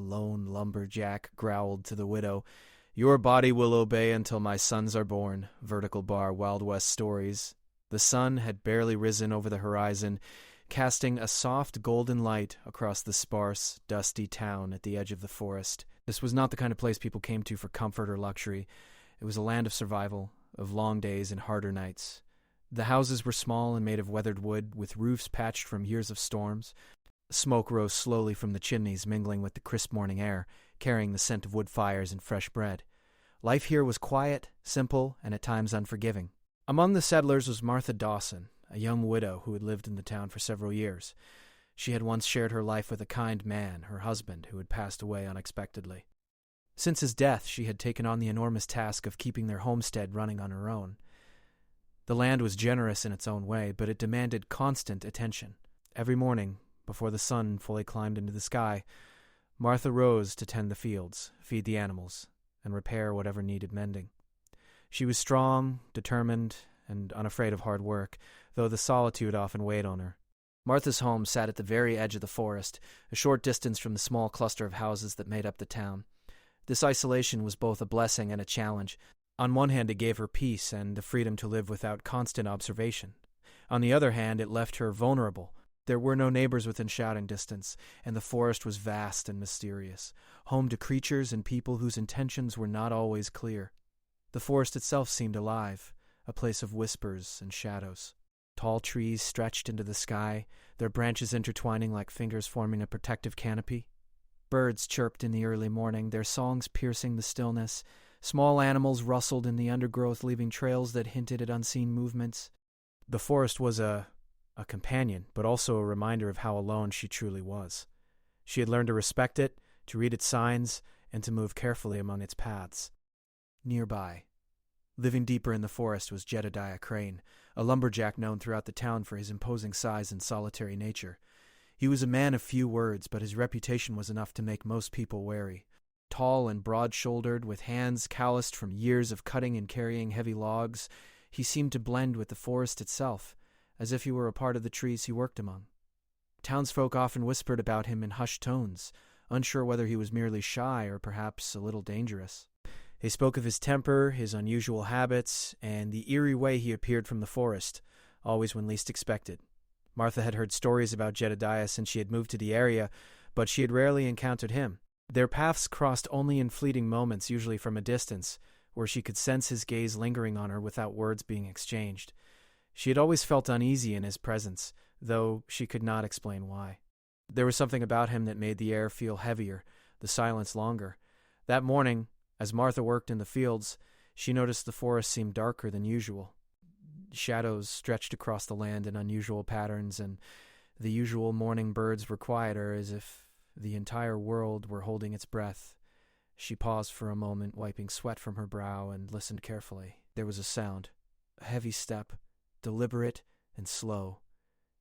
lone lumberjack growled to the widow. "Your body will obey until my sons are born." Vertical bar Wild West Stories. The sun had barely risen over the horizon, casting a soft golden light across the sparse, dusty town at the edge of the forest. This was not the kind of place people came to for comfort or luxury. It was a land of survival, of long days and harder nights. The houses were small and made of weathered wood, with roofs patched from years of storms. Smoke rose slowly from the chimneys, mingling with the crisp morning air, carrying the scent of wood fires and fresh bread. Life here was quiet, simple, and at times unforgiving. Among the settlers was Martha Dawson, a young widow who had lived in the town for several years. She had once shared her life with a kind man, her husband, who had passed away unexpectedly. Since his death, she had taken on the enormous task of keeping their homestead running on her own. The land was generous in its own way, but it demanded constant attention. Every morning, before the sun fully climbed into the sky, Martha rose to tend the fields, feed the animals, and repair whatever needed mending. She was strong, determined, and unafraid of hard work, though the solitude often weighed on her. Martha's home sat at the very edge of the forest, a short distance from the small cluster of houses that made up the town. This isolation was both a blessing and a challenge. On one hand, it gave her peace and the freedom to live without constant observation. On the other hand, it left her vulnerable. There were no neighbors within shouting distance, and the forest was vast and mysterious, home to creatures and people whose intentions were not always clear. The forest itself seemed alive, a place of whispers and shadows. Tall trees stretched into the sky, their branches intertwining like fingers forming a protective canopy. Birds chirped in the early morning, their songs piercing the stillness. Small animals rustled in the undergrowth, leaving trails that hinted at unseen movements. The forest was a companion, but also a reminder of how alone she truly was. She had learned to respect it, to read its signs, and to move carefully among its paths. Nearby, living deeper in the forest, was Jedediah Crane, a lumberjack known throughout the town for his imposing size and solitary nature. He was a man of few words, but his reputation was enough to make most people wary. Tall and broad-shouldered, with hands calloused from years of cutting and carrying heavy logs, he seemed to blend with the forest itself, as if he were a part of the trees he worked among. Townsfolk often whispered about him in hushed tones, unsure whether he was merely shy or perhaps a little dangerous. They spoke of his temper, his unusual habits, and the eerie way he appeared from the forest, always when least expected. Martha had heard stories about Jedediah since she had moved to the area, but she had rarely encountered him. Their paths crossed only in fleeting moments, usually from a distance, where she could sense his gaze lingering on her without words being exchanged. She had always felt uneasy in his presence, though she could not explain why. There was something about him that made the air feel heavier, the silence longer. That morning, as Martha worked in the fields, she noticed the forest seemed darker than usual. Shadows stretched across the land in unusual patterns, and the usual morning birds were quieter, as if the entire world were holding its breath. She paused for a moment, wiping sweat from her brow, and listened carefully. There was a sound, a heavy step, deliberate and slow,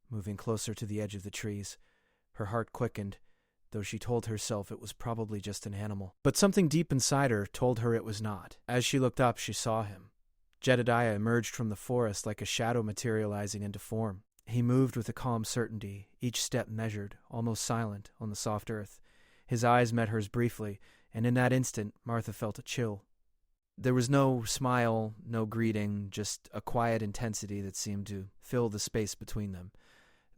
moving closer to the edge of the trees. Her heart quickened, though she told herself it was probably just an animal. But something deep inside her told her it was not. As she looked up, she saw him. Jedediah emerged from the forest like a shadow materializing into form. He moved with a calm certainty, each step measured, almost silent, on the soft earth. His eyes met hers briefly, and in that instant, Martha felt a chill. There was no smile, no greeting, just a quiet intensity that seemed to fill the space between them.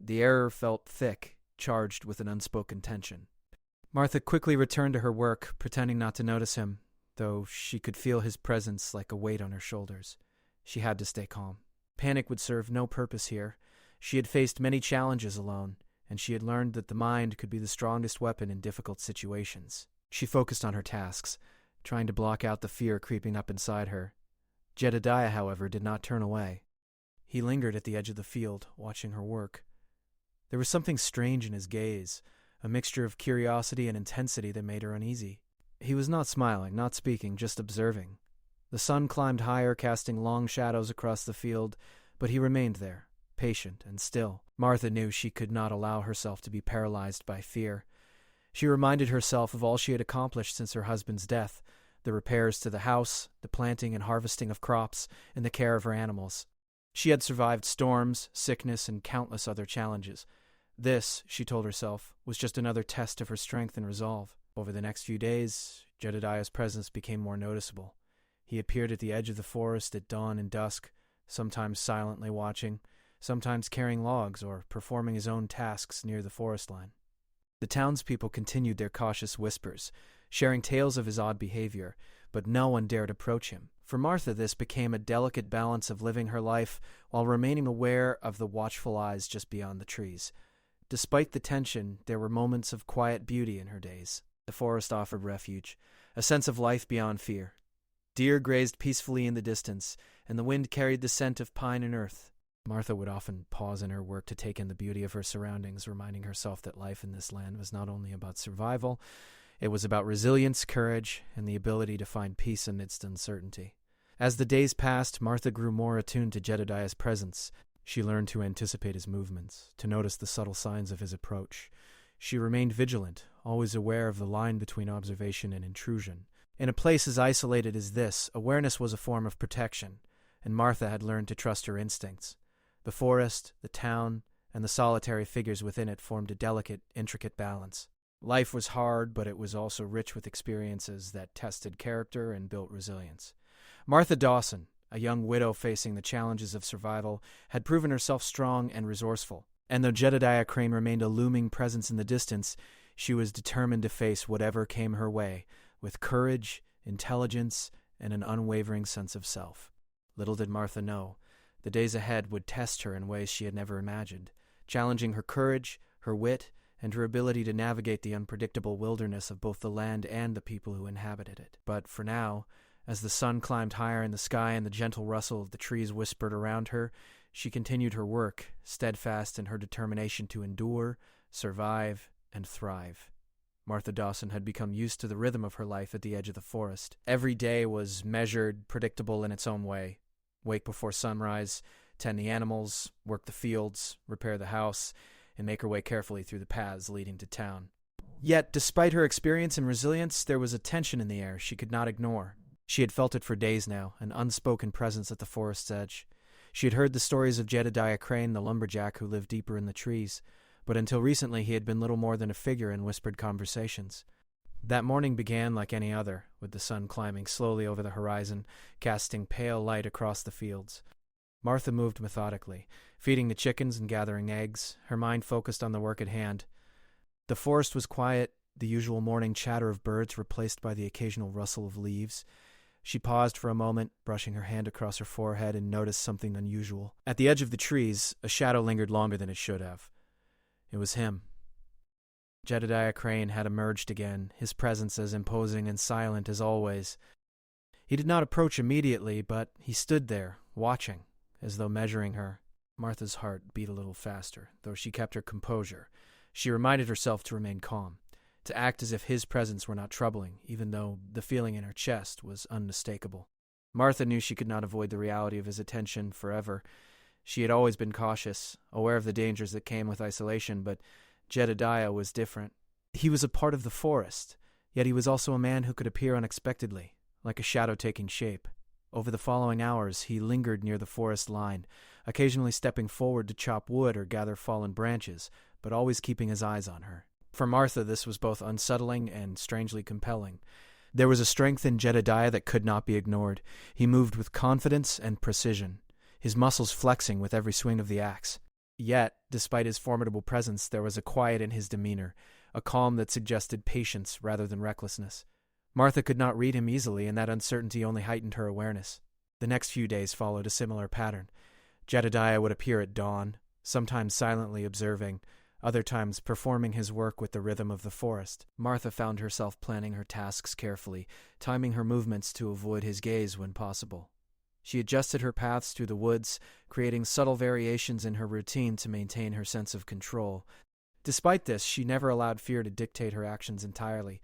The air felt thick, charged with an unspoken tension. Martha quickly returned to her work, pretending not to notice him, though she could feel his presence like a weight on her shoulders. She had to stay calm. Panic would serve no purpose here. She had faced many challenges alone, and she had learned that the mind could be the strongest weapon in difficult situations. She focused on her tasks, trying to block out the fear creeping up inside her. Jedediah, however, did not turn away. He lingered at the edge of the field, watching her work. There was something strange in his gaze, a mixture of curiosity and intensity that made her uneasy. He was not smiling, not speaking, just observing. The sun climbed higher, casting long shadows across the field, but he remained there, patient and still. Martha knew she could not allow herself to be paralyzed by fear. She reminded herself of all she had accomplished since her husband's death, the repairs to the house, the planting and harvesting of crops, and the care of her animals. She had survived storms, sickness, and countless other challenges. This, she told herself, was just another test of her strength and resolve. Over the next few days, Jedediah's presence became more noticeable. He appeared at the edge of the forest at dawn and dusk, sometimes silently watching, sometimes carrying logs or performing his own tasks near the forest line. The townspeople continued their cautious whispers, sharing tales of his odd behavior, but no one dared approach him. For Martha, this became a delicate balance of living her life while remaining aware of the watchful eyes just beyond the trees. Despite the tension, there were moments of quiet beauty in her days. The forest offered refuge, a sense of life beyond fear. Deer grazed peacefully in the distance, and the wind carried the scent of pine and earth. Martha would often pause in her work to take in the beauty of her surroundings, reminding herself that life in this land was not only about survival, it was about resilience, courage, and the ability to find peace amidst uncertainty. As the days passed, Martha grew more attuned to Jedediah's presence. She learned to anticipate his movements, to notice the subtle signs of his approach. She remained vigilant, always aware of the line between observation and intrusion. In a place as isolated as this, awareness was a form of protection, and Martha had learned to trust her instincts. The forest, the town, and the solitary figures within it formed a delicate, intricate balance. Life was hard, but it was also rich with experiences that tested character and built resilience. Martha Dawson, a young widow facing the challenges of survival, had proven herself strong and resourceful. And though Jedediah Crane remained a looming presence in the distance, she was determined to face whatever came her way, with courage, intelligence, and an unwavering sense of self. Little did Martha know, the days ahead would test her in ways she had never imagined, challenging her courage, her wit, and her ability to navigate the unpredictable wilderness of both the land and the people who inhabited it. But for now, as the sun climbed higher in the sky and the gentle rustle of the trees whispered around her, she continued her work, steadfast in her determination to endure, survive, and thrive. Martha Dawson had become used to the rhythm of her life at the edge of the forest. Every day was measured, predictable in its own way. Wake before sunrise, tend the animals, work the fields, repair the house, and make her way carefully through the paths leading to town. Yet, despite her experience and resilience, there was a tension in the air she could not ignore. She had felt it for days now, an unspoken presence at the forest's edge. She had heard the stories of Jedediah Crane, the lumberjack who lived deeper in the trees, but until recently he had been little more than a figure in whispered conversations. That morning began like any other, with the sun climbing slowly over the horizon, casting pale light across the fields. Martha moved methodically, feeding the chickens and gathering eggs, her mind focused on the work at hand. The forest was quiet, the usual morning chatter of birds replaced by the occasional rustle of leaves. She paused for a moment, brushing her hand across her forehead, and noticed something unusual. At the edge of the trees, a shadow lingered longer than it should have. It was him. Jedediah Crane had emerged again, his presence as imposing and silent as always. He did not approach immediately, but he stood there, watching, as though measuring her. Martha's heart beat a little faster, though she kept her composure. She reminded herself to remain calm, to act as if his presence were not troubling, even though the feeling in her chest was unmistakable. Martha knew she could not avoid the reality of his attention forever. She had always been cautious, aware of the dangers that came with isolation, but Jedediah was different. He was a part of the forest, yet he was also a man who could appear unexpectedly, like a shadow taking shape. Over the following hours, he lingered near the forest line, occasionally stepping forward to chop wood or gather fallen branches, but always keeping his eyes on her. For Martha, this was both unsettling and strangely compelling. There was a strength in Jedediah that could not be ignored. He moved with confidence and precision, his muscles flexing with every swing of the axe. Yet, despite his formidable presence, there was a quiet in his demeanor, a calm that suggested patience rather than recklessness. Martha could not read him easily, and that uncertainty only heightened her awareness. The next few days followed a similar pattern. Jedediah would appear at dawn, sometimes silently observing, other times performing his work with the rhythm of the forest. Martha found herself planning her tasks carefully, timing her movements to avoid his gaze when possible. She adjusted her paths through the woods, creating subtle variations in her routine to maintain her sense of control. Despite this, she never allowed fear to dictate her actions entirely.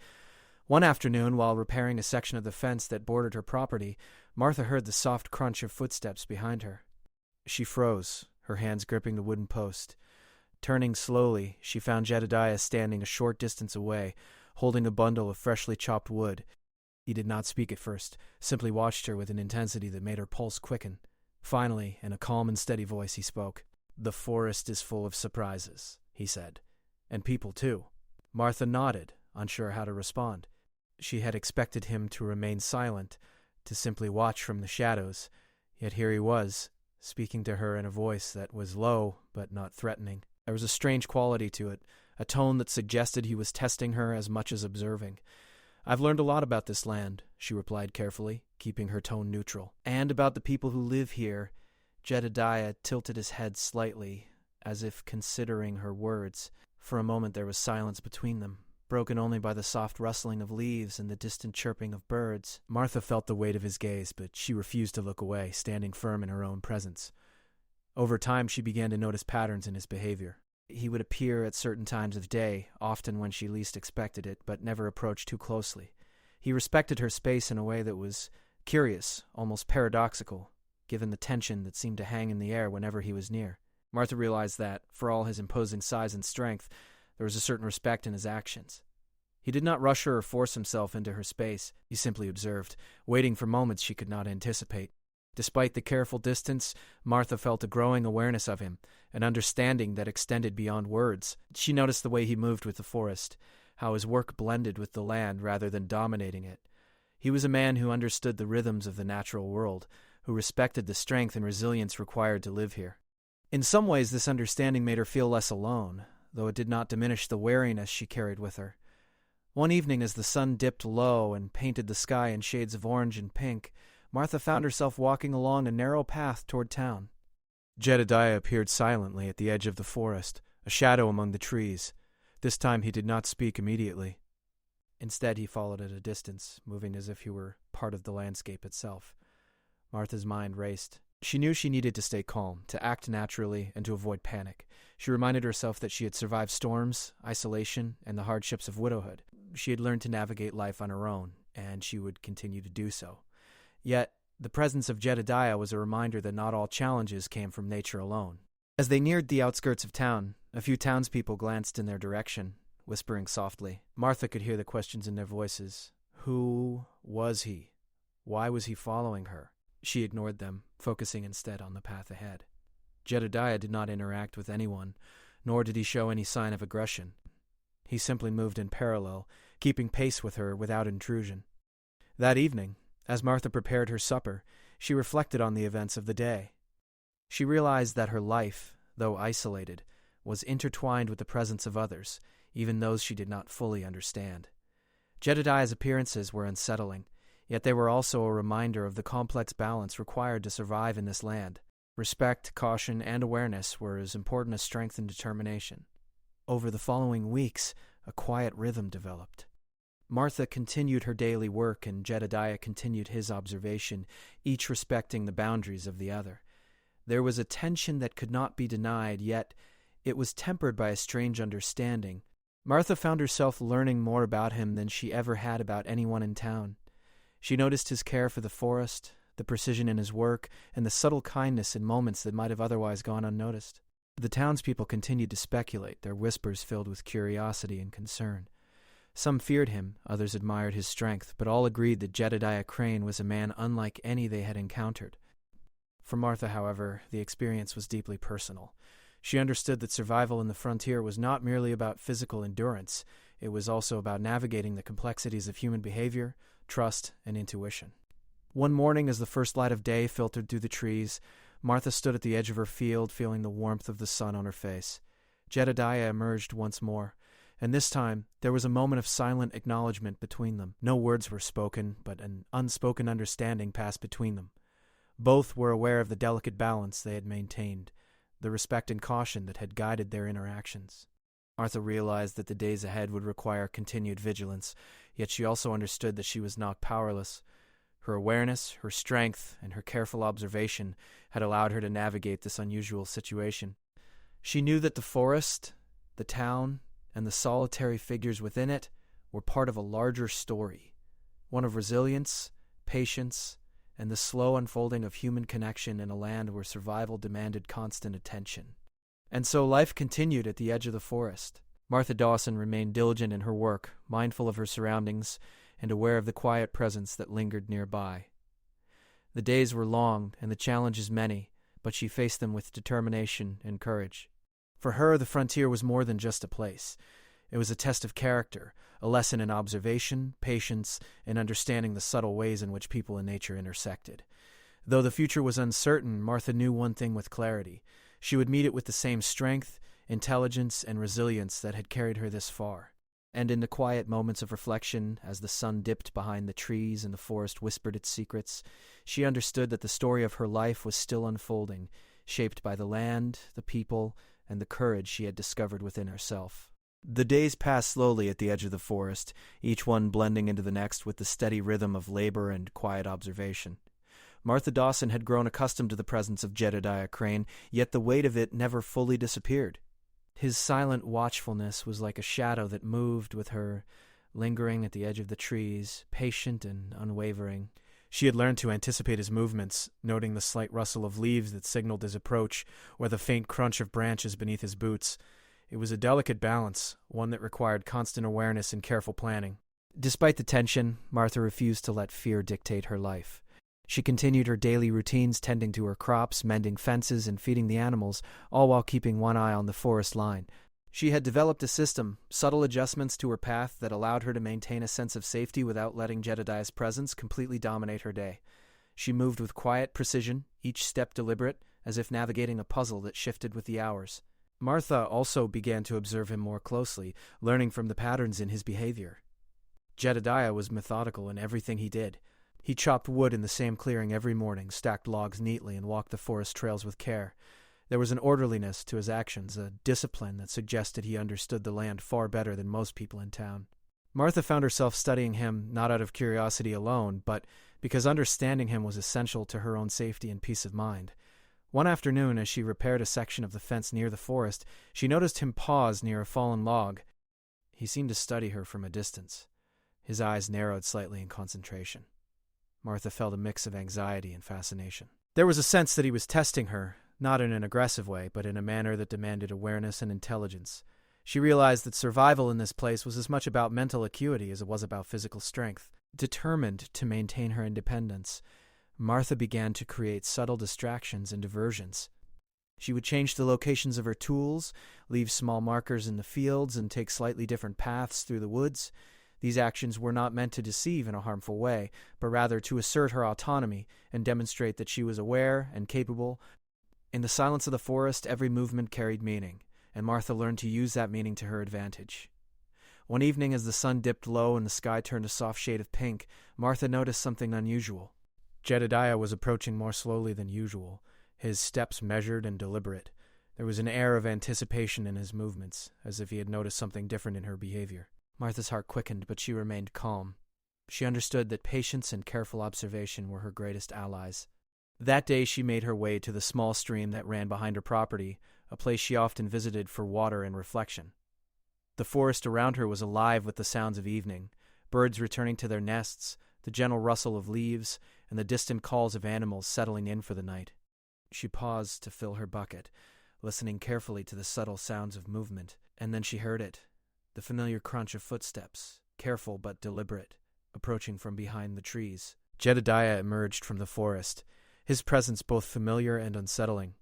One afternoon, while repairing a section of the fence that bordered her property, Martha heard the soft crunch of footsteps behind her. She froze, her hands gripping the wooden post. Turning slowly, she found Jedediah standing a short distance away, holding a bundle of freshly chopped wood. He did not speak at first, simply watched her with an intensity that made her pulse quicken. Finally, in a calm and steady voice, he spoke. "The forest is full of surprises," he said. "And people, too." Martha nodded, unsure how to respond. She had expected him to remain silent, to simply watch from the shadows, yet here he was, speaking to her in a voice that was low but not threatening. There was a strange quality to it, a tone that suggested he was testing her as much as observing. "I've learned a lot about this land," she replied carefully, keeping her tone neutral. "And about the people who live here." Jedediah tilted his head slightly, as if considering her words. For a moment there was silence between them, broken only by the soft rustling of leaves and the distant chirping of birds. Martha felt the weight of his gaze, but she refused to look away, standing firm in her own presence. Over time, she began to notice patterns in his behavior. He would appear at certain times of day, often when she least expected it, but never approached too closely. He respected her space in a way that was curious, almost paradoxical, given the tension that seemed to hang in the air whenever he was near. Martha realized that, for all his imposing size and strength, there was a certain respect in his actions. He did not rush her or force himself into her space. He simply observed, waiting for moments she could not anticipate. Despite the careful distance, Martha felt a growing awareness of him, an understanding that extended beyond words. She noticed the way he moved with the forest, how his work blended with the land rather than dominating it. He was a man who understood the rhythms of the natural world, who respected the strength and resilience required to live here. In some ways, this understanding made her feel less alone, though it did not diminish the wariness she carried with her. One evening, as the sun dipped low and painted the sky in shades of orange and pink, Martha found herself walking along a narrow path toward town. Jedediah appeared silently at the edge of the forest, a shadow among the trees. This time he did not speak immediately. Instead, he followed at a distance, moving as if he were part of the landscape itself. Martha's mind raced. She knew she needed to stay calm, to act naturally, and to avoid panic. She reminded herself that she had survived storms, isolation, and the hardships of widowhood. She had learned to navigate life on her own, and she would continue to do so. Yet, the presence of Jedediah was a reminder that not all challenges came from nature alone. As they neared the outskirts of town, a few townspeople glanced in their direction, whispering softly. Martha could hear the questions in their voices. Who was he? Why was he following her? She ignored them, focusing instead on the path ahead. Jedediah did not interact with anyone, nor did he show any sign of aggression. He simply moved in parallel, keeping pace with her without intrusion. That evening, as Martha prepared her supper, she reflected on the events of the day. She realized that her life, though isolated, was intertwined with the presence of others, even those she did not fully understand. Jedediah's appearances were unsettling, yet they were also a reminder of the complex balance required to survive in this land. Respect, caution, and awareness were as important as strength and determination. Over the following weeks, a quiet rhythm developed. Martha continued her daily work, and Jedediah continued his observation, each respecting the boundaries of the other. There was a tension that could not be denied, yet it was tempered by a strange understanding. Martha found herself learning more about him than she ever had about anyone in town. She noticed his care for the forest, the precision in his work, and the subtle kindness in moments that might have otherwise gone unnoticed. The townspeople continued to speculate, their whispers filled with curiosity and concern. Some feared him, others admired his strength, but all agreed that Jedediah Crane was a man unlike any they had encountered. For Martha, however, the experience was deeply personal. She understood that survival in the frontier was not merely about physical endurance, it was also about navigating the complexities of human behavior, trust, and intuition. One morning, as the first light of day filtered through the trees, Martha stood at the edge of her field, feeling the warmth of the sun on her face. Jedediah emerged once more, and this time there was a moment of silent acknowledgement between them. No words were spoken, but an unspoken understanding passed between them. Both were aware of the delicate balance they had maintained, the respect and caution that had guided their interactions. Martha realized that the days ahead would require continued vigilance, yet she also understood that she was not powerless. Her awareness, her strength, and her careful observation had allowed her to navigate this unusual situation. She knew that the forest, the town, and the solitary figures within it were part of a larger story, one of resilience, patience, and the slow unfolding of human connection in a land where survival demanded constant attention. And so life continued at the edge of the forest. Martha Dawson remained diligent in her work, mindful of her surroundings, and aware of the quiet presence that lingered nearby. The days were long and the challenges many, but she faced them with determination and courage. For her, the frontier was more than just a place. It was a test of character, a lesson in observation, patience, and understanding the subtle ways in which people and nature intersected. Though the future was uncertain, Martha knew one thing with clarity. She would meet it with the same strength, intelligence, and resilience that had carried her this far. And in the quiet moments of reflection, as the sun dipped behind the trees and the forest whispered its secrets, she understood that the story of her life was still unfolding, shaped by the land, the people, and the courage she had discovered within herself. The days passed slowly at the edge of the forest, each one blending into the next with the steady rhythm of labor and quiet observation. Martha Dawson had grown accustomed to the presence of Jedediah Crane, yet the weight of it never fully disappeared. His silent watchfulness was like a shadow that moved with her, lingering at the edge of the trees, patient and unwavering. She had learned to anticipate his movements, noting the slight rustle of leaves that signaled his approach, or the faint crunch of branches beneath his boots. It was a delicate balance, one that required constant awareness and careful planning. Despite the tension, Martha refused to let fear dictate her life. She continued her daily routines, tending to her crops, mending fences, and feeding the animals, all while keeping one eye on the forest line. She had developed a system, subtle adjustments to her path that allowed her to maintain a sense of safety without letting Jedediah's presence completely dominate her day. She moved with quiet precision, each step deliberate, as if navigating a puzzle that shifted with the hours. Martha also began to observe him more closely, learning from the patterns in his behavior. Jedediah was methodical in everything he did. He chopped wood in the same clearing every morning, stacked logs neatly, and walked the forest trails with care. There was an orderliness to his actions, a discipline that suggested he understood the land far better than most people in town. Martha found herself studying him not out of curiosity alone, but because understanding him was essential to her own safety and peace of mind. One afternoon, as she repaired a section of the fence near the forest, she noticed him pause near a fallen log. He seemed to study her from a distance. His eyes narrowed slightly in concentration. Martha felt a mix of anxiety and fascination. There was a sense that he was testing her, not in an aggressive way, but in a manner that demanded awareness and intelligence. She realized that survival in this place was as much about mental acuity as it was about physical strength. Determined to maintain her independence, Martha began to create subtle distractions and diversions. She would change the locations of her tools, leave small markers in the fields, and take slightly different paths through the woods. These actions were not meant to deceive in a harmful way, but rather to assert her autonomy and demonstrate that she was aware and capable. In the silence of the forest, every movement carried meaning, and Martha learned to use that meaning to her advantage. One evening, as the sun dipped low and the sky turned a soft shade of pink, Martha noticed something unusual. Jedediah was approaching more slowly than usual, his steps measured and deliberate. There was an air of anticipation in his movements, as if he had noticed something different in her behavior. Martha's heart quickened, but she remained calm. She understood that patience and careful observation were her greatest allies. That day she made her way to the small stream that ran behind her property, a place she often visited for water and reflection. The forest around her was alive with the sounds of evening, birds returning to their nests, the gentle rustle of leaves, and the distant calls of animals settling in for the night. She paused to fill her bucket, listening carefully to the subtle sounds of movement, and then she heard it. The familiar crunch of footsteps, careful but deliberate, approaching from behind the trees. Jedediah emerged from the forest, his presence both familiar and unsettling.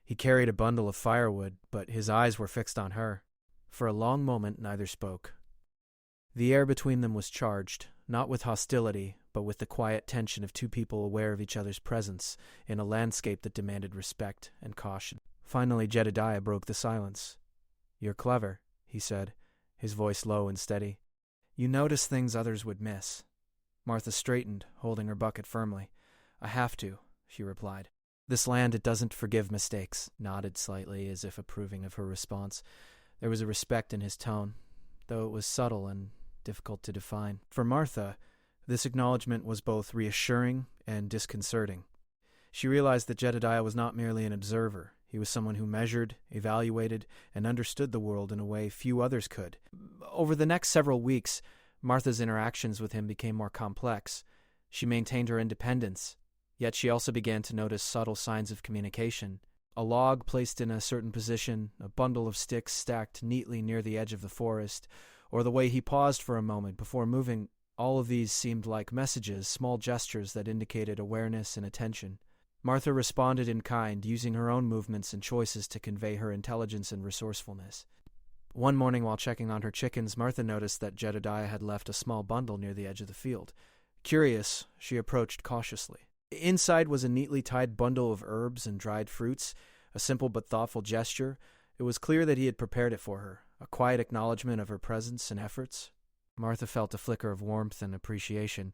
He carried a bundle of firewood, but his eyes were fixed on her. For a long moment neither spoke. The air between them was charged, not with hostility, but with the quiet tension of two people aware of each other's presence in a landscape that demanded respect and caution. Finally, Jedediah broke the silence. "You're clever," he said, his voice low and steady. "You notice things others would miss." Martha straightened, holding her bucket firmly. "I have to," she replied. "This land, it doesn't forgive mistakes," nodded slightly, as if approving of her response. There was a respect in his tone, though it was subtle and difficult to define. For Martha, this acknowledgement was both reassuring and disconcerting. She realized that Jedediah was not merely an observer. He was someone who measured, evaluated, and understood the world in a way few others could. Over the next several weeks, Martha's interactions with him became more complex. She maintained her independence, yet she also began to notice subtle signs of communication. A log placed in a certain position, a bundle of sticks stacked neatly near the edge of the forest, or the way he paused for a moment before moving, all of these seemed like messages, small gestures that indicated awareness and attention. Martha responded in kind, using her own movements and choices to convey her intelligence and resourcefulness. One morning while checking on her chickens, Martha noticed that Jedediah had left a small bundle near the edge of the field. Curious, she approached cautiously. Inside was a neatly tied bundle of herbs and dried fruits, a simple but thoughtful gesture. It was clear that he had prepared it for her, a quiet acknowledgement of her presence and efforts. Martha felt a flicker of warmth and appreciation,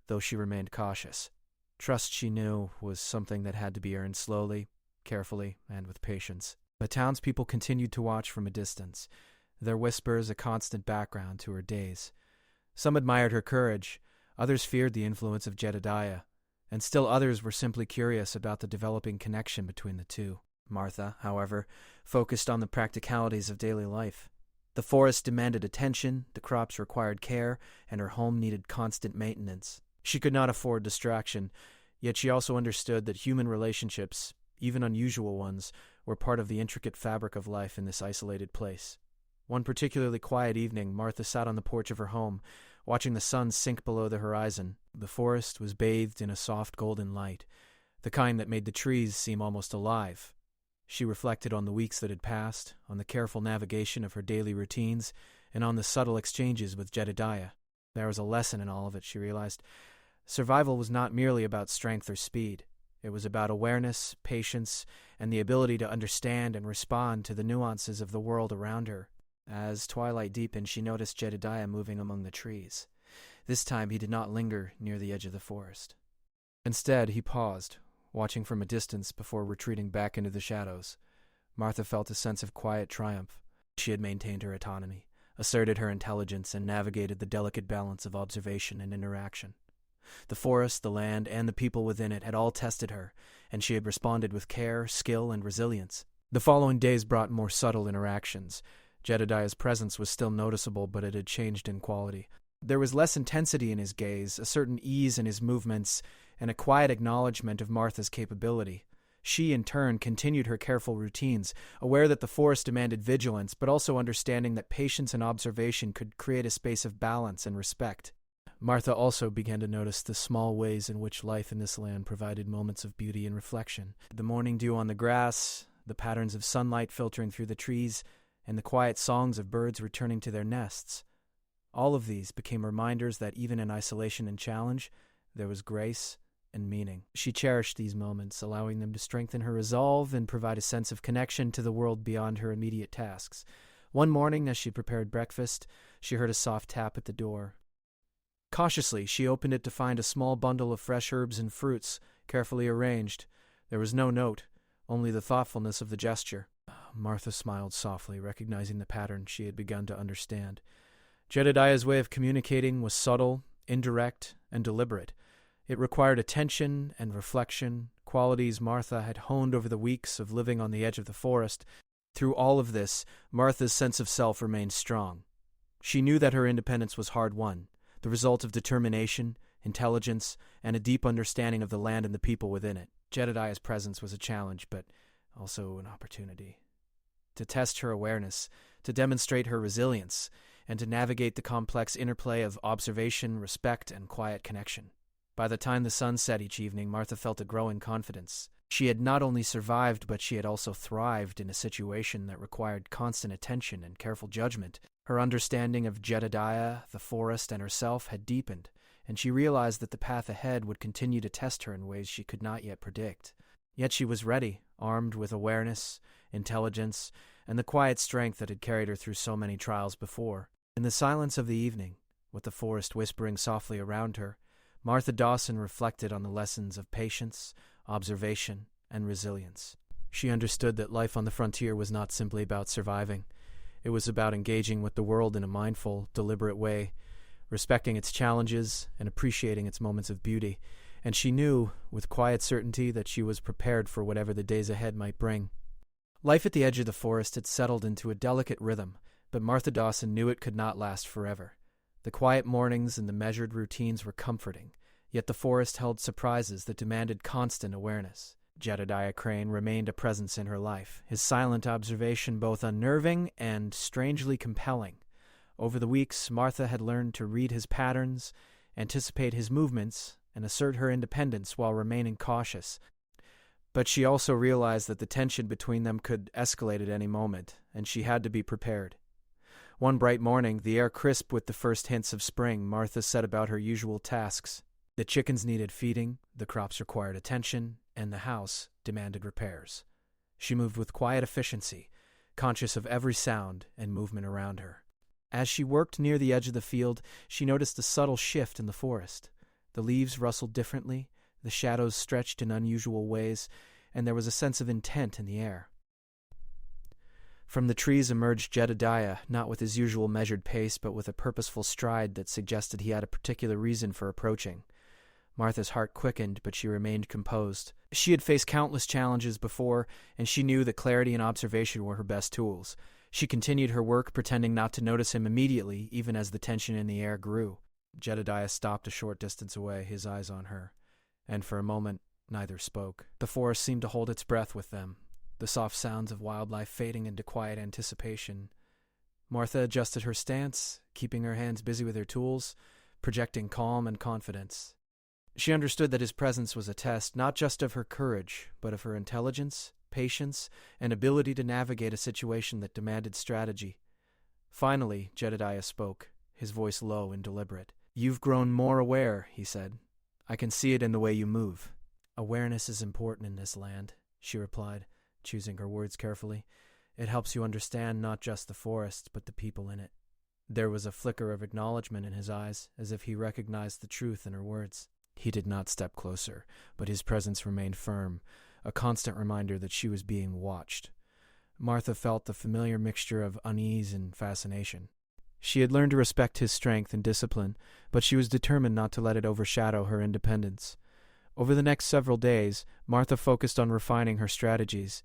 though she remained cautious. Trust, she knew, was something that had to be earned slowly, carefully, and with patience. The townspeople continued to watch from a distance, their whispers a constant background to her days. Some admired her courage, others feared the influence of Jedediah, and still others were simply curious about the developing connection between the two. Martha, however, focused on the practicalities of daily life. The forest demanded attention, the crops required care, and her home needed constant maintenance. She could not afford distraction, yet she also understood that human relationships, even unusual ones, were part of the intricate fabric of life in this isolated place. One particularly quiet evening, Martha sat on the porch of her home, watching the sun sink below the horizon. The forest was bathed in a soft golden light, the kind that made the trees seem almost alive. She reflected on the weeks that had passed, on the careful navigation of her daily routines, and on the subtle exchanges with Jedediah. There was a lesson in all of it, she realized. Survival was not merely about strength or speed. It was about awareness, patience, and the ability to understand and respond to the nuances of the world around her. As twilight deepened, she noticed Jedediah moving among the trees. This time he did not linger near the edge of the forest. Instead, he paused, watching from a distance before retreating back into the shadows. Martha felt a sense of quiet triumph. She had maintained her autonomy, asserted her intelligence, and navigated the delicate balance of observation and interaction. The forest, the land, and the people within it had all tested her, and she had responded with care, skill, and resilience. The following days brought more subtle interactions. Jedediah's presence was still noticeable, but it had changed in quality. There was less intensity in his gaze, a certain ease in his movements, and a quiet acknowledgement of Martha's capability. She, in turn, continued her careful routines, aware that the forest demanded vigilance, but also understanding that patience and observation could create a space of balance and respect. Martha also began to notice the small ways in which life in this land provided moments of beauty and reflection. The morning dew on the grass, the patterns of sunlight filtering through the trees, and the quiet songs of birds returning to their nests. All of these became reminders that even in isolation and challenge, there was grace and meaning. She cherished these moments, allowing them to strengthen her resolve and provide a sense of connection to the world beyond her immediate tasks. One morning, as she prepared breakfast, she heard a soft tap at the door. Cautiously, she opened it to find a small bundle of fresh herbs and fruits, carefully arranged. There was no note, only the thoughtfulness of the gesture. Martha smiled softly, recognizing the pattern she had begun to understand. Jedediah's way of communicating was subtle, indirect, and deliberate. It required attention and reflection, qualities Martha had honed over the weeks of living on the edge of the forest. Through all of this, Martha's sense of self remained strong. She knew that her independence was hard-won, the result of determination, intelligence, and a deep understanding of the land and the people within it. Jedediah's presence was a challenge, but also an opportunity. To test her awareness, to demonstrate her resilience, and to navigate the complex interplay of observation, respect, and quiet connection. By the time the sun set each evening, Martha felt a growing confidence. She had not only survived, but she had also thrived in a situation that required constant attention and careful judgment. Her understanding of Jedediah, the forest, and herself had deepened, and she realized that the path ahead would continue to test her in ways she could not yet predict. Yet she was ready, armed with awareness, intelligence, and the quiet strength that had carried her through so many trials before. In the silence of the evening, with the forest whispering softly around her, Martha Dawson reflected on the lessons of patience, observation, and resilience. She understood that life on the frontier was not simply about surviving. It was about engaging with the world in a mindful, deliberate way, respecting its challenges and appreciating its moments of beauty. And she knew, with quiet certainty, that she was prepared for whatever the days ahead might bring. Life at the edge of the forest had settled into a delicate rhythm, but Martha Dawson knew it could not last forever. The quiet mornings and the measured routines were comforting, yet the forest held surprises that demanded constant awareness. Jedediah Crane remained a presence in her life, his silent observation both unnerving and strangely compelling. Over the weeks, Martha had learned to read his patterns, anticipate his movements, and assert her independence while remaining cautious. But she also realized that the tension between them could escalate at any moment, and she had to be prepared. One bright morning, the air crisp with the first hints of spring, Martha set about her usual tasks. The chickens needed feeding, the crops required attention, and the house demanded repairs. She moved with quiet efficiency, conscious of every sound and movement around her. As she worked near the edge of the field, she noticed a subtle shift in the forest. The leaves rustled differently, the shadows stretched in unusual ways, and there was a sense of intent in the air. From the trees emerged Jedediah, not with his usual measured pace, but with a purposeful stride that suggested he had a particular reason for approaching. Martha's heart quickened, but she remained composed. She had faced countless challenges before, and she knew that clarity and observation were her best tools. She continued her work, pretending not to notice him immediately, even as the tension in the air grew. Jedediah stopped a short distance away, his eyes on her, and for a moment neither spoke. The forest seemed to hold its breath with them, the soft sounds of wildlife fading into quiet anticipation. Martha adjusted her stance, keeping her hands busy with her tools, projecting calm and confidence. She understood that his presence was a test not just of her courage, but of her intelligence, patience, and ability to navigate a situation that demanded strategy. Finally, Jedediah spoke, his voice low and deliberate. "You've grown more aware," he said. "I can see it in the way you move." "Awareness is important in this land," she replied, choosing her words carefully. "It helps you understand not just the forest, but the people in it." There was a flicker of acknowledgement in his eyes, as if he recognized the truth in her words. He did not step closer, but his presence remained firm, a constant reminder that she was being watched. Martha felt the familiar mixture of unease and fascination. She had learned to respect his strength and discipline, but she was determined not to let it overshadow her independence. Over the next several days, Martha focused on refining her strategies.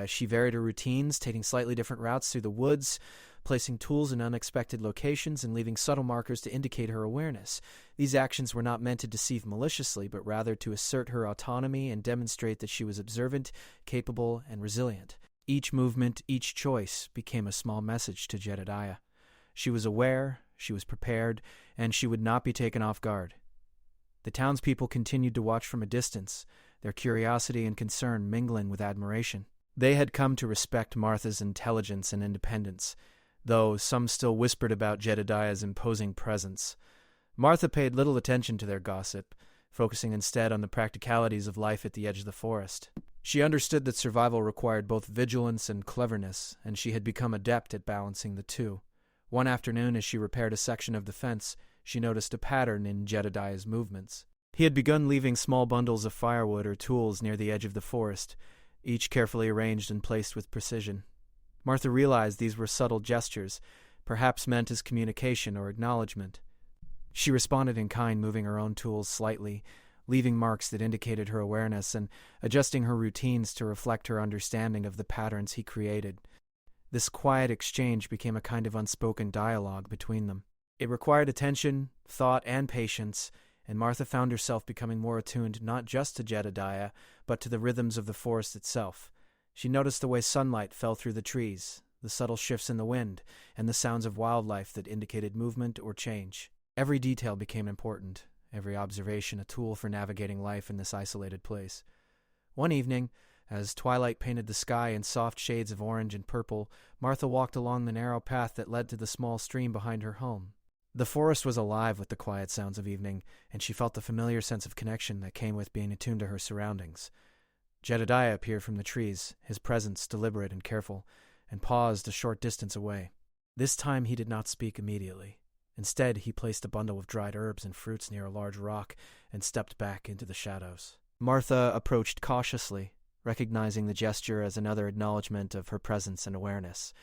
She varied her routines, taking slightly different routes through the woods, placing tools in unexpected locations, and leaving subtle markers to indicate her awareness. These actions were not meant to deceive maliciously, but rather to assert her autonomy and demonstrate that she was observant, capable, and resilient. Each movement, each choice, became a small message to Jedediah. She was aware, she was prepared, and she would not be taken off guard. The townspeople continued to watch from a distance, their curiosity and concern mingling with admiration. They had come to respect Martha's intelligence and independence, though some still whispered about Jedediah's imposing presence. Martha paid little attention to their gossip, focusing instead on the practicalities of life at the edge of the forest. She understood that survival required both vigilance and cleverness, and she had become adept at balancing the two. One afternoon, as she repaired a section of the fence, she noticed a pattern in Jedediah's movements. He had begun leaving small bundles of firewood or tools near the edge of the forest, each carefully arranged and placed with precision. Martha realized these were subtle gestures, perhaps meant as communication or acknowledgement. She responded in kind, moving her own tools slightly, leaving marks that indicated her awareness, and adjusting her routines to reflect her understanding of the patterns he created. This quiet exchange became a kind of unspoken dialogue between them. It required attention, thought, and patience, and Martha found herself becoming more attuned not just to Jedediah, but to the rhythms of the forest itself. She noticed the way sunlight fell through the trees, the subtle shifts in the wind, and the sounds of wildlife that indicated movement or change. Every detail became important, every observation a tool for navigating life in this isolated place. One evening, as twilight painted the sky in soft shades of orange and purple, Martha walked along the narrow path that led to the small stream behind her home. The forest was alive with the quiet sounds of evening, and she felt the familiar sense of connection that came with being attuned to her surroundings. Jedediah appeared from the trees, his presence deliberate and careful, and paused a short distance away. This time he did not speak immediately. Instead, he placed a bundle of dried herbs and fruits near a large rock and stepped back into the shadows. Martha approached cautiously, recognizing the gesture as another acknowledgement of her presence and awareness.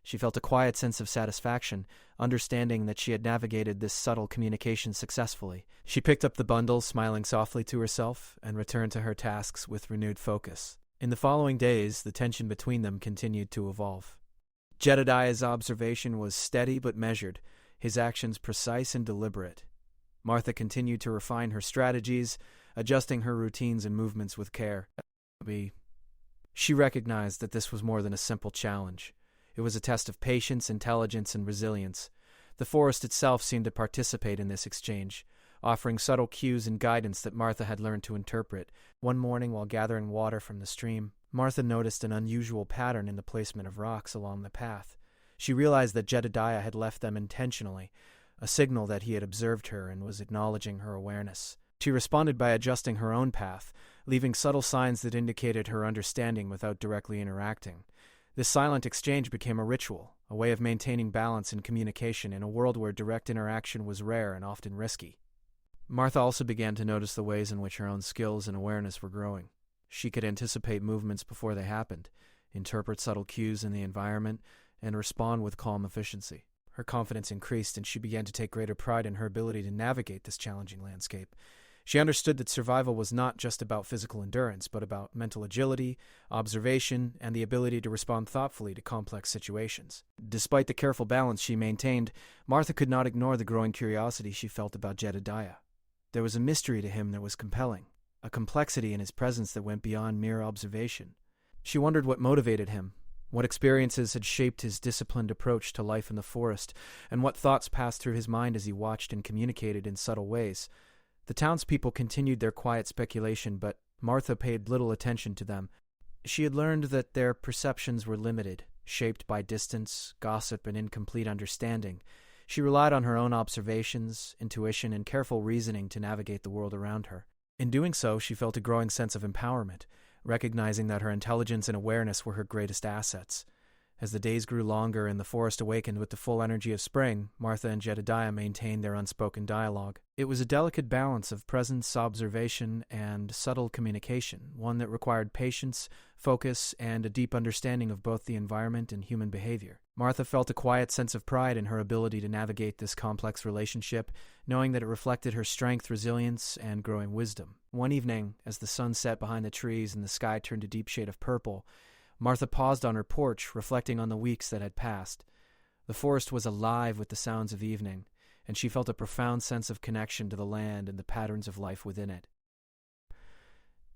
She felt a quiet sense of satisfaction, understanding that she had navigated this subtle communication successfully. She picked up the bundle, smiling softly to herself, and returned to her tasks with renewed focus. In the following days, the tension between them continued to evolve. Jedediah's observation was steady but measured, his actions precise and deliberate. Martha continued to refine her strategies, adjusting her routines and movements with care. She recognized that this was more than a simple challenge. It was a test of patience, intelligence, and resilience. The forest itself seemed to participate in this exchange, offering subtle cues and guidance that Martha had learned to interpret. One morning, while gathering water from the stream, Martha noticed an unusual pattern in the placement of rocks along the path. She realized that Jedediah had left them intentionally, a signal that he had observed her and was acknowledging her awareness. She responded by adjusting her own path, leaving subtle signs that indicated her understanding without directly interacting. This silent exchange became a ritual, a way of maintaining balance in communication in a world where direct interaction was rare and often risky. Martha also began to notice the ways in which her own skills and awareness were growing. She could anticipate movements before they happened, interpret subtle cues in the environment, and respond with calm efficiency. Her confidence increased, and she began to take greater pride in her ability to navigate this challenging landscape. She understood that survival was not just about physical endurance, but about mental agility, observation, and the ability to respond thoughtfully to complex situations. Despite the careful balance she maintained, Martha could not ignore the growing curiosity she felt about Jedediah. There was a mystery to him that was compelling, a complexity in his presence that went beyond mere observation. She wondered what motivated him, what experiences had shaped his disciplined approach to life in the forest, and what thoughts passed through his mind as he watched and communicated in subtle ways. The townspeople continued their quiet speculation, but Martha paid little attention to them. She had learned that their perceptions were limited, shaped by distance, gossip, and incomplete understanding. She relied on her own observations, intuition, and careful reasoning to navigate the world around her. In doing so, she felt a growing sense of empowerment, recognizing that her intelligence and awareness were her greatest assets. As the days grew longer and the forest awakened with the full energy of spring, Martha and Jedediah maintained their unspoken dialogue. It was a delicate balance of presence, observation, and subtle communication, one that required patience, focus, and a deep understanding of both the environment and human behavior. Martha felt a quiet sense of pride in her ability to navigate this complex relationship, knowing that it reflected her strength, resilience, and growing wisdom. One evening, as the sun set behind the trees and the sky turned a deep shade of purple, Martha paused on her porch, reflecting on the weeks that had passed. The forest was alive with the sounds of evening, and she felt a profound sense of connection to the land and the patterns of life within it.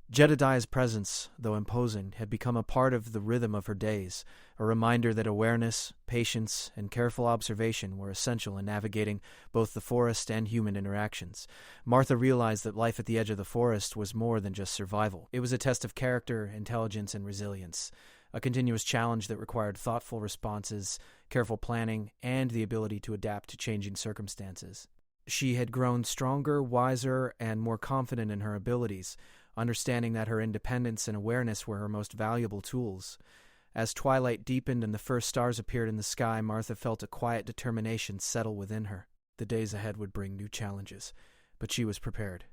Jedediah's presence, though imposing, had become a part of the rhythm of her days, a reminder that awareness, patience, and careful observation were essential in navigating both the forest and human interactions. Martha realized that life at the edge of the forest was more than just survival. It was a test of character, intelligence, and resilience, a continuous challenge that required thoughtful responses, careful planning, and the ability to adapt to changing circumstances. She had grown stronger, wiser, and more confident in her abilities, understanding that her independence and awareness were her most valuable tools. As twilight deepened and the first stars appeared in the sky, Martha felt a quiet determination settle within her. The days ahead would bring new challenges, but she was prepared.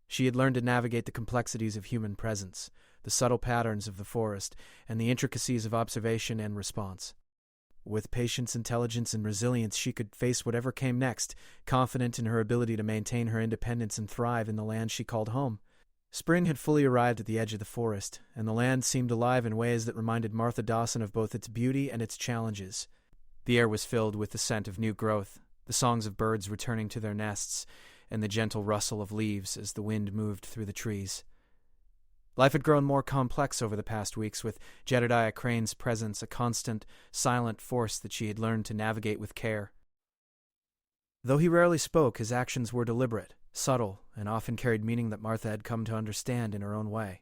She had learned to navigate the complexities of human presence, the subtle patterns of the forest, and the intricacies of observation and response. With patience, intelligence, and resilience, she could face whatever came next, confident in her ability to maintain her independence and thrive in the land she called home. Spring had fully arrived at the edge of the forest, and the land seemed alive in ways that reminded Martha Dawson of both its beauty and its challenges. The air was filled with the scent of new growth, the songs of birds returning to their nests, and the gentle rustle of leaves as the wind moved through the trees. Life had grown more complex over the past weeks, with Jedediah Crane's presence a constant, silent force that she had learned to navigate with care. Though he rarely spoke, his actions were deliberate, subtle, and often carried meaning that Martha had come to understand in her own way.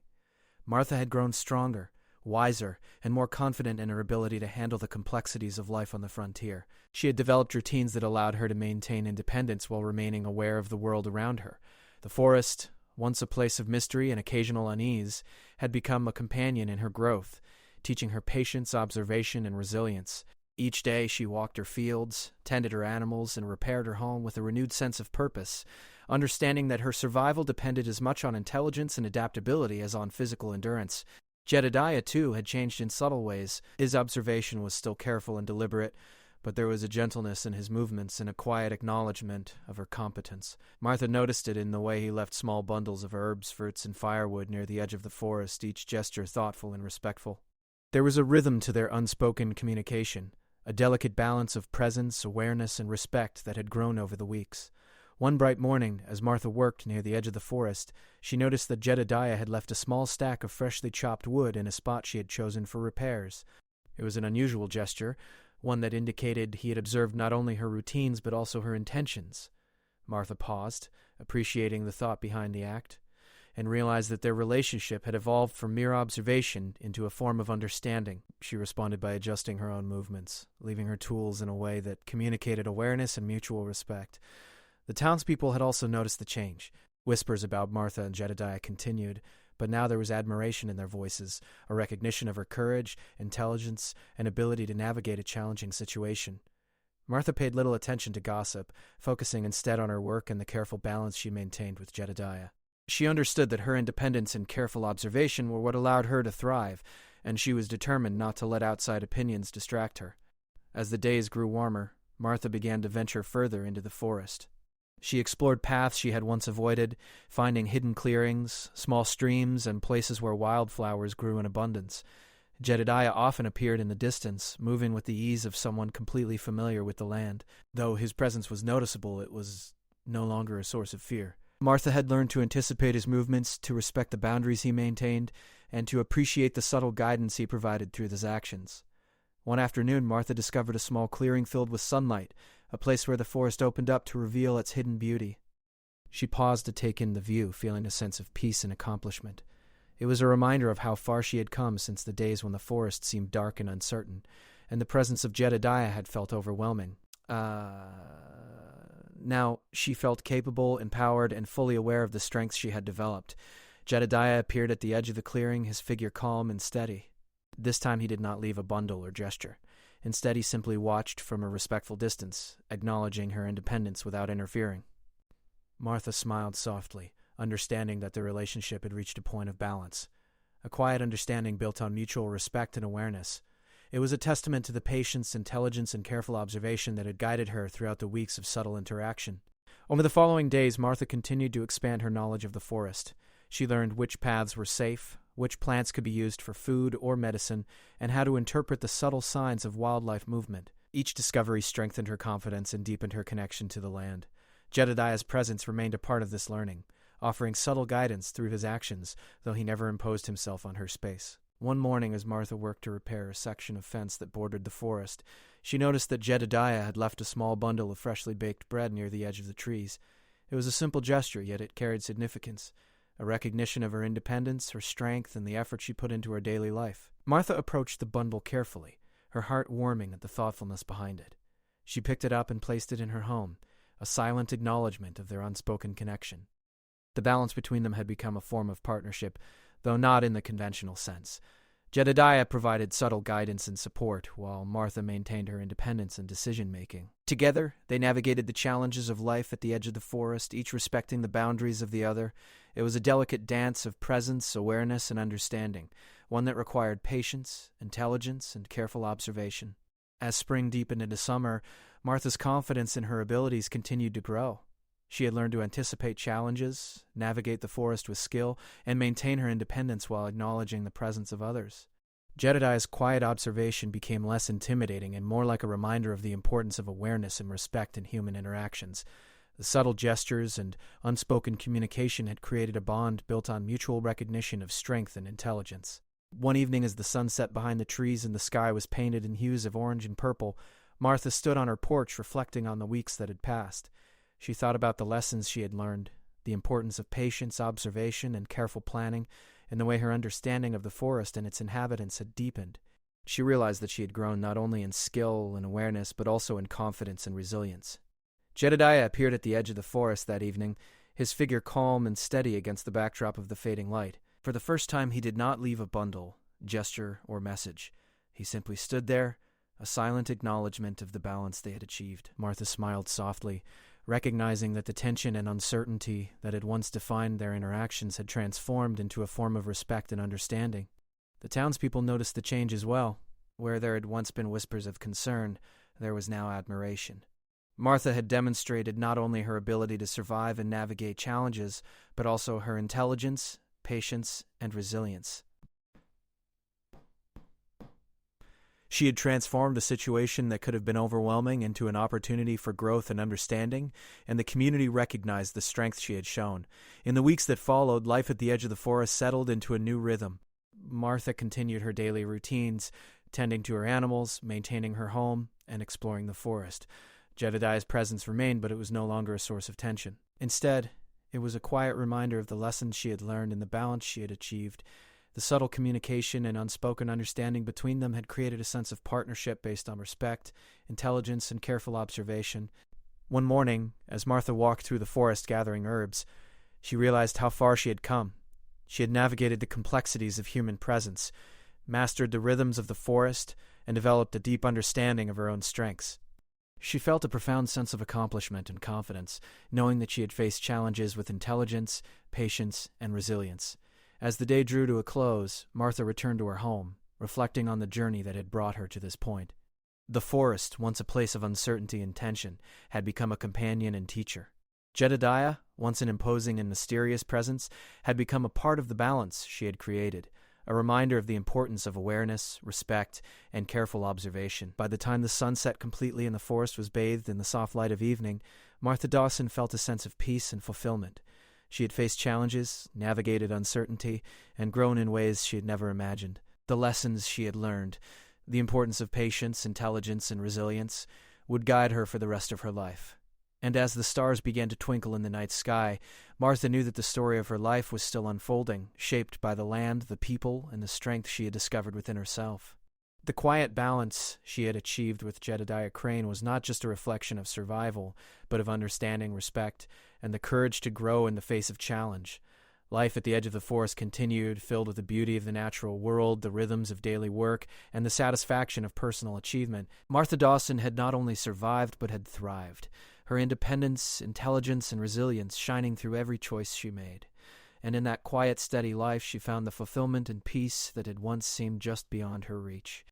Martha had grown stronger, wiser, and more confident in her ability to handle the complexities of life on the frontier. She had developed routines that allowed her to maintain independence while remaining aware of the world around her. The forest, once a place of mystery and occasional unease, had become a companion in her growth, teaching her patience, observation, and resilience. Each day she walked her fields, tended her animals, and repaired her home with a renewed sense of purpose, understanding that her survival depended as much on intelligence and adaptability as on physical endurance. Jedediah, too, had changed in subtle ways. His observation was still careful and deliberate, but there was a gentleness in his movements and a quiet acknowledgement of her competence. Martha noticed it in the way he left small bundles of herbs, fruits, and firewood near the edge of the forest, each gesture thoughtful and respectful. There was a rhythm to their unspoken communication, a delicate balance of presence, awareness, and respect that had grown over the weeks. One bright morning, as Martha worked near the edge of the forest, she noticed that Jedediah had left a small stack of freshly chopped wood in a spot she had chosen for repairs. It was an unusual gesture, one that indicated he had observed not only her routines but also her intentions. Martha paused, appreciating the thought behind the act. and realized that their relationship had evolved from mere observation into a form of understanding. She responded by adjusting her own movements, leaving her tools in a way that communicated awareness and mutual respect. The townspeople had also noticed the change. Whispers about Martha and Jedediah continued, but now there was admiration in their voices, a recognition of her courage, intelligence, and ability to navigate a challenging situation. Martha paid little attention to gossip, focusing instead on her work and the careful balance she maintained with Jedediah. She understood that her independence and careful observation were what allowed her to thrive, and she was determined not to let outside opinions distract her. As the days grew warmer, Martha began to venture further into the forest. She explored paths she had once avoided, finding hidden clearings, small streams, and places where wildflowers grew in abundance. Jedediah often appeared in the distance, moving with the ease of someone completely familiar with the land. Though his presence was noticeable, it was no longer a source of fear. Martha had learned to anticipate his movements, to respect the boundaries he maintained, and to appreciate the subtle guidance he provided through his actions. One afternoon, Martha discovered a small clearing filled with sunlight, a place where the forest opened up to reveal its hidden beauty. She paused to take in the view, feeling a sense of peace and accomplishment. It was a reminder of how far she had come since the days when the forest seemed dark and uncertain, and the presence of Jedediah had felt overwhelming. Now she felt capable, empowered, and fully aware of the strength she had developed. Jedediah appeared at the edge of the clearing, his figure calm and steady. This time he did not leave a bundle or gesture. Instead, he simply watched from a respectful distance, acknowledging her independence without interfering. Martha smiled softly, understanding that the relationship had reached a point of balance. A quiet understanding built on mutual respect and awareness. It was a testament to the patience, intelligence, and careful observation that had guided her throughout the weeks of subtle interaction. Over the following days, Martha continued to expand her knowledge of the forest. She learned which paths were safe, which plants could be used for food or medicine, and how to interpret the subtle signs of wildlife movement. Each discovery strengthened her confidence and deepened her connection to the land. Jedediah's presence remained a part of this learning, offering subtle guidance through his actions, though he never imposed himself on her space. One morning, as Martha worked to repair a section of fence that bordered the forest, she noticed that Jedediah had left a small bundle of freshly baked bread near the edge of the trees. It was a simple gesture, yet it carried significance, a recognition of her independence, her strength, and the effort she put into her daily life. Martha approached the bundle carefully, her heart warming at the thoughtfulness behind it. She picked it up and placed it in her home, a silent acknowledgement of their unspoken connection. The balance between them had become a form of partnership, though not in the conventional sense. Jedediah provided subtle guidance and support, while Martha maintained her independence and decision-making. Together, they navigated the challenges of life at the edge of the forest, each respecting the boundaries of the other. It was a delicate dance of presence, awareness, and understanding, one that required patience, intelligence, and careful observation. As spring deepened into summer, Martha's confidence in her abilities continued to grow. She had learned to anticipate challenges, navigate the forest with skill, and maintain her independence while acknowledging the presence of others. Jedediah's quiet observation became less intimidating and more like a reminder of the importance of awareness and respect in human interactions. The subtle gestures and unspoken communication had created a bond built on mutual recognition of strength and intelligence. One evening, as the sun set behind the trees and the sky was painted in hues of orange and purple, Martha stood on her porch reflecting on the weeks that had passed. She thought about the lessons she had learned, the importance of patience, observation, and careful planning, and the way her understanding of the forest and its inhabitants had deepened. She realized that she had grown not only in skill and awareness, but also in confidence and resilience. Jedediah appeared at the edge of the forest that evening, his figure calm and steady against the backdrop of the fading light. For the first time, he did not leave a bundle, gesture, or message. He simply stood there, a silent acknowledgement of the balance they had achieved. Martha smiled softly, recognizing that the tension and uncertainty that had once defined their interactions had transformed into a form of respect and understanding. The townspeople noticed the change as well. Where there had once been whispers of concern, there was now admiration. Martha had demonstrated not only her ability to survive and navigate challenges, but also her intelligence, patience, and resilience. She had transformed a situation that could have been overwhelming into an opportunity for growth and understanding, and the community recognized the strength she had shown. In the weeks that followed, life at the edge of the forest settled into a new rhythm. Martha continued her daily routines, tending to her animals, maintaining her home, and exploring the forest. Jedediah's presence remained, but it was no longer a source of tension. Instead, It was a quiet reminder of the lessons she had learned and the balance she had achieved. The subtle communication and unspoken understanding between them had created a sense of partnership based on respect, intelligence, and careful observation. One morning, as Martha walked through the forest gathering herbs, she realized how far she had come. She had navigated the complexities of human presence, mastered the rhythms of the forest, and developed a deep understanding of her own strengths. She felt a profound sense of accomplishment and confidence, knowing that she had faced challenges with intelligence, patience, and resilience. As the day drew to a close, Martha returned to her home, reflecting on the journey that had brought her to this point. The forest, once a place of uncertainty and tension, had become a companion and teacher. Jedediah, once an imposing and mysterious presence, had become a part of the balance she had created, a reminder of the importance of awareness, respect, and careful observation. By the time the sun set completely and the forest was bathed in the soft light of evening, Martha Dawson felt a sense of peace and fulfillment. She had faced challenges, navigated uncertainty, and grown in ways she had never imagined. The lessons she had learned, the importance of patience, intelligence, and resilience, would guide her for the rest of her life. And as the stars began to twinkle in the night sky, Martha knew that the story of her life was still unfolding, shaped by the land, the people, and the strength she had discovered within herself. The quiet balance she had achieved with Jedediah Crane was not just a reflection of survival, but of understanding, respect, and the courage to grow in the face of challenge. Life at the edge of the forest continued, filled with the beauty of the natural world, the rhythms of daily work, and the satisfaction of personal achievement. Martha Dawson had not only survived, but had thrived, her independence, intelligence, and resilience shining through every choice she made. And in that quiet, steady life, she found the fulfillment and peace that had once seemed just beyond her reach.